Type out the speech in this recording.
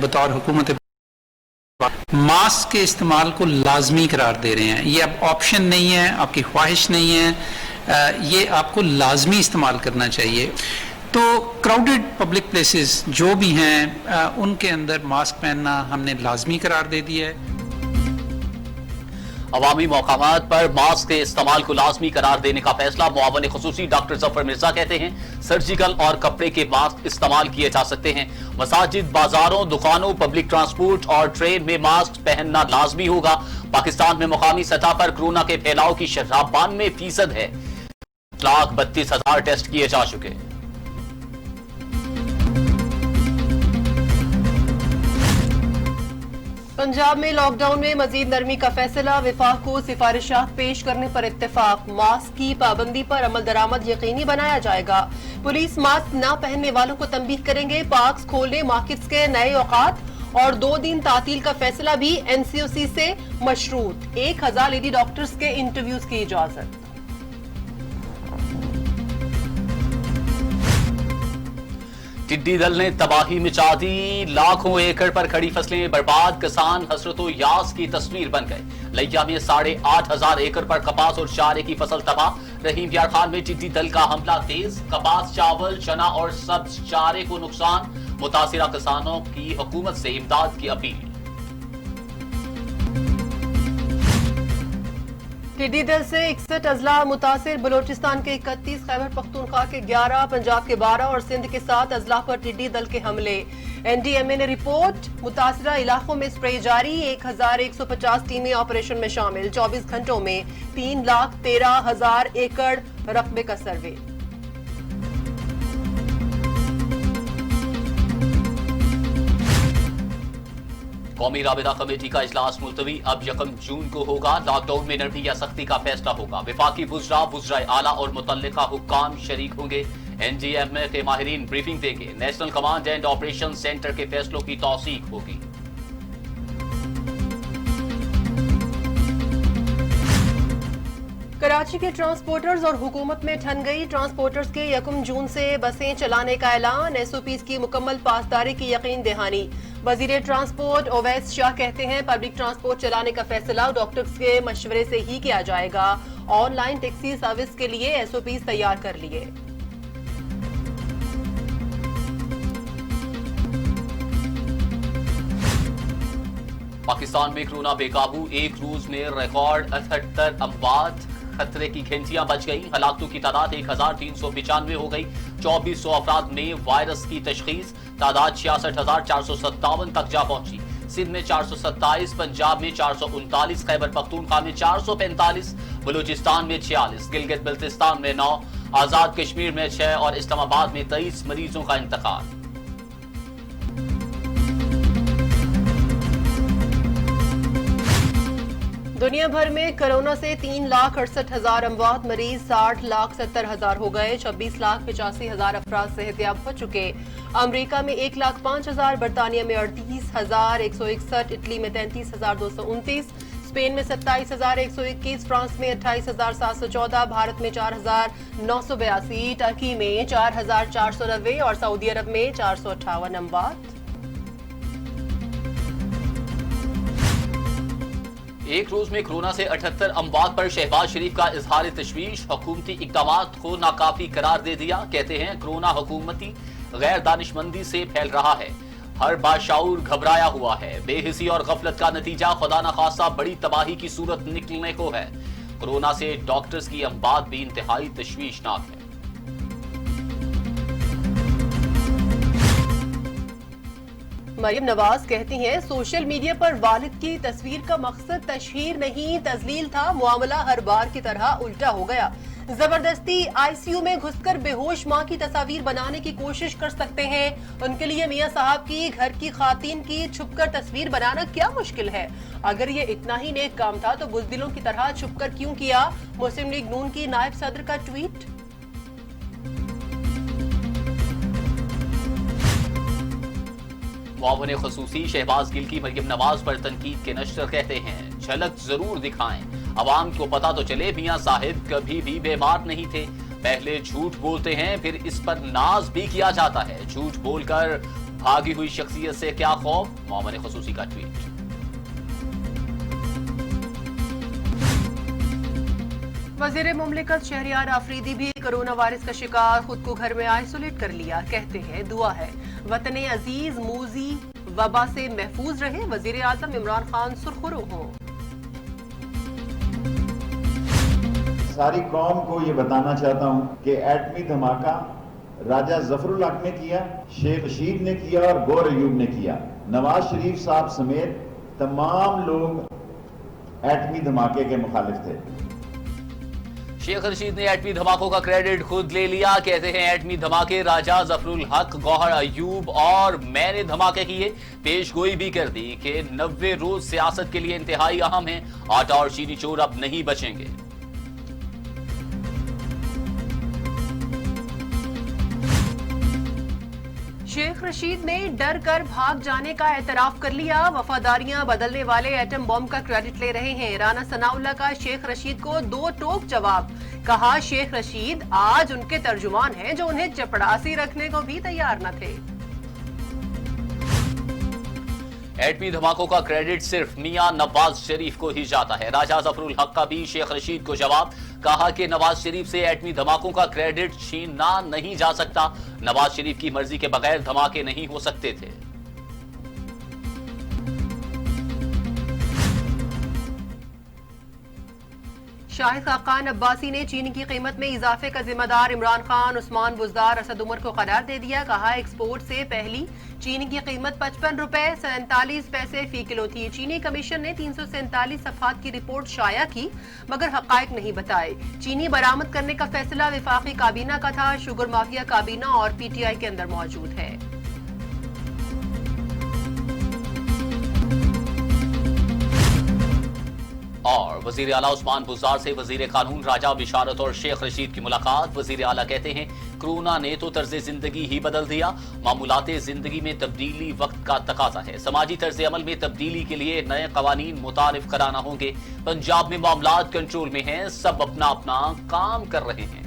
बतौर हुकूमत मास्क के इस्तेमाल को लाजमी करार दे रहे हैं। ये अब ऑप्शन नहीं है, आपकी ख्वाहिश नहीं है, ये आपको लाजमी इस्तेमाल करना चाहिए। तो क्राउडेड पब्लिक प्लेसेस जो भी हैं उनके अंदर मास्क पहनना हमने लाजमी करार दे दिया है। अवामी मकामात पर मास्क के इस्तेमाल को लाजमी करार देने का फैसला। मुआवन खुसूसी डॉक्टर जफर मिर्जा कहते हैं सर्जिकल और कपड़े के मास्क इस्तेमाल किए जा सकते हैं। मसाजिद, बाजारों, दुकानों, पब्लिक ट्रांसपोर्ट और ट्रेन में मास्क पहनना लाजमी होगा। पाकिस्तान में मुकामी सतह पर कोरोना के फैलाव की शरह 92% है। 1,32,000 टेस्ट किए जा चुके हैं। पंजाब में लॉकडाउन में मजीद नरमी का फैसला। विफाक को सिफारिशात पेश करने पर इत्तेफाक। मास्क की पाबंदी पर अमल दरामद यकीनी बनाया जाएगा। पुलिस मास्क न पहनने वालों को तंबीह करेंगे। पार्क्स खोलने, मार्केट्स के नए औकात और 2 दिन तातील का फैसला भी NCOC से मशरूत। 1000 लेडी डॉक्टर्स के इंटरव्यूज की इजाजत। टिड्डी दल ने तबाही मचा दी। लाखों एकड़ पर खड़ी फसलें बर्बाद। किसान हसरतो यास की तस्वीर बन गए। लिया में 8,500 एकड़ पर कपास और चारे की फसल तबाह। रहीम यार खान में टिड्डी दल का हमला तेज। कपास, चावल, चना और सब्ज चारे को नुकसान। मुतासिरा किसानों की हुकूमत से इमदाद की अपील। टिड्डी दल से 61 अजला मुतासिर। बलोचिस्तान के 31, खैबर पख्तूनख्वा के 11, पंजाब के 12 और सिंध के 7 अजला पर टिड्डी दल के हमले। NDMA ने रिपोर्ट। मुतासिरा इलाकों में स्प्रे जारी। 1150 टीमें ऑपरेशन में शामिल। 24 घंटों में 3,13,000 एकड़ रकबे का सर्वे। कौमी राबिता कमेटी का इजलास मुलतवी। अब 1 जून को होगा। लॉकडाउन में नरमी या सख्ती का फैसला होगा। विफाकी वुज़रा, वुज़राए आला और मुतल्लिका हुक्काम शरीक होंगे। NDMA के माहिरीन ब्रीफिंग देंगे। National command and operation centre के फैसलों की तौसीक होगी। कराची के ट्रांसपोर्टर्स और हुकूमत में ठन गई। ट्रांसपोर्टर्स के 1 जून से बसें चलाने का ऐलान। SOPs की मुकम्मल पासदारी की यकीन दहानी। वजीर ट्रांसपोर्ट ओवैस शाह कहते हैं पब्लिक ट्रांसपोर्ट चलाने का फैसला डॉक्टर्स के मशवरे से ही किया जाएगा। ऑनलाइन टैक्सी सर्विस के लिए SOPs तैयार कर लिए। पाकिस्तान में कोरोना बेकाबू। एक रोज में रिकॉर्ड 78 अमवात। खतरे की घंटियां बज गई। हलाकतों की तादाद 1,395 हो गई। 2400 अफराद में वायरस की तशखीस। तादाद 66,457 तक जा पहुंची। सिंध में 427, पंजाब में 439, खैबर पख्तूनख्वा में 445, बलूचिस्तान में 46, गिलगित बल्तिस्तान में 9, आजाद कश्मीर में 6 और इस्लामाबाद में 23 मरीजों का इंतकाल। दुनिया भर में कोरोना से 3,68,000 अमवात। मरीज 60,70,000 हो गए। 26,85,000 अफराद सेहतियाब हो चुके। अमेरिका में 1,05,000, बरतानिया में 38,161, इटली में 33,229, स्पेन में 27,121, फ्रांस में 28,714, भारत में 4,982, टर्की में 4,490 और सऊदी अरब में 458 अमवात। एक रोज में कोरोना से 78 अमवात पर शहबाज शरीफ का इजहार तशवीश। हुकूमती इक़दामात को नाकाफी करार दे दिया। कहते हैं कोरोना हुकूमती गैर दानिशमंदी से फैल रहा है। हर बाशाऊर घबराया हुआ है। बेहिसी और गफलत का नतीजा खुदा न खासा बड़ी तबाही की सूरत निकलने को है। कोरोना से डॉक्टर्स की अमवात भी इंतहाई तशवीशनाक है। मरियम नवाज कहती हैं सोशल मीडिया पर वालिद की तस्वीर का मकसद तशहीर नहीं तजलील था। मामला हर बार की तरह उल्टा हो गया। जबरदस्ती ICU में घुसकर बेहोश मां की तस्वीर बनाने की कोशिश कर सकते हैं। उनके लिए मियां साहब की घर की खातिन की छुपकर तस्वीर बनाना क्या मुश्किल है। अगर ये इतना ही नेक काम था तो बुज़दिलों की तरह छुपकर क्यों किया। मुस्लिम लीग नून की नायब सदर का ट्वीट। मुआवन खुसूसी शहबाज गिल की मरियम नवाज पर तनकीद के नशर कहते हैं झलक जरूर दिखाएं। अवाम को पता तो चले मियां साहिब कभी भी बीमार नहीं थे। पहले झूठ बोलते हैं फिर इस पर नाज भी किया जाता है। झूठ बोलकर भागी हुई शख्सियत से क्या खौफ, मोमिन खसूसी का ट्वीट। वजीर मुमलिकत शहरियार आफरीदी भी कोरोना वायरस का शिकार, खुद को घर में आइसोलेट कर लिया। कहते हैं दुआ है वतन अजीज मूजी वबा से महफूज रहे। वजीर आजम इमरान खान सुरखुरू हों। सारी कौम को ये बताना चाहता हूं कि एटमी धमाका राजा जफरुल हक ने किया, शेख रशीद ने किया और गौर अयूब ने किया। नवाज शरीफ साहब समेत तमाम लोग एटमी धमाके के मुखालिफ थे। शेख रशीद ने एटमी धमाकों का क्रेडिट खुद ले लिया। कहते हैं एटमी धमाके राजा जफरुल हक, गौहर अयूब और मैंने धमाके किए। पेशगोई भी कर दी कि 90 रोज सियासत के लिए इंतहाई अहम है। आटा और चीनी चोर अब नहीं बचेंगे। शेख रशीद ने डर कर भाग जाने का एतराफ कर लिया। वफादारियां बदलने वाले एटम बम का क्रेडिट ले रहे हैं। राना सनाउल्लाह का शेख रशीद को 2 टोक जवाब। कहा शेख रशीद आज उनके तर्जुमान हैं जो उन्हें चपड़ासी रखने को भी तैयार न थे। एटमी धमाकों का क्रेडिट सिर्फ मियां नवाज शरीफ को ही जाता है। राजा जफरुल हक का भी शेख रशीद को जवाब। कहा कि नवाज शरीफ से एटमी धमाकों का क्रेडिट छीना नहीं जा सकता। नवाज शरीफ की मर्जी के बगैर धमाके नहीं हो सकते थे। शाहिद खाकान अब्बासी ने चीनी की कीमत में इजाफे का जिम्मेदार इमरान खान, उस्मान बुजदार, असद उमर को करार दे दिया। कहा एक्सपोर्ट से पहली चीनी की कीमत 55 रुपए 47 पैसे फी किलो थी। चीनी कमीशन ने 347 सफात की रिपोर्ट शाया की मगर हकायक नहीं बताए। चीनी बरामद करने का फैसला विफाकी काबीना का था। शुगर माफिया काबीना और पीटीआई के अंदर मौजूद है। और वजीर आला उस्मान बुज़दार से वजीर कानून राजा बिशारत और शेख रशीद की मुलाकात। वजीर आला कहते हैं कोरोना ने तो तर्ज जिंदगी ही बदल दिया। मामूलाते जिंदगी में तब्दीली वक्त का तकाजा है। समाजी तर्ज अमल में तब्दीली के लिए नए कवानीन मुतारिफ कराना होंगे। पंजाब में मामलात कंट्रोल में हैं, सब अपना अपना काम कर रहे हैं।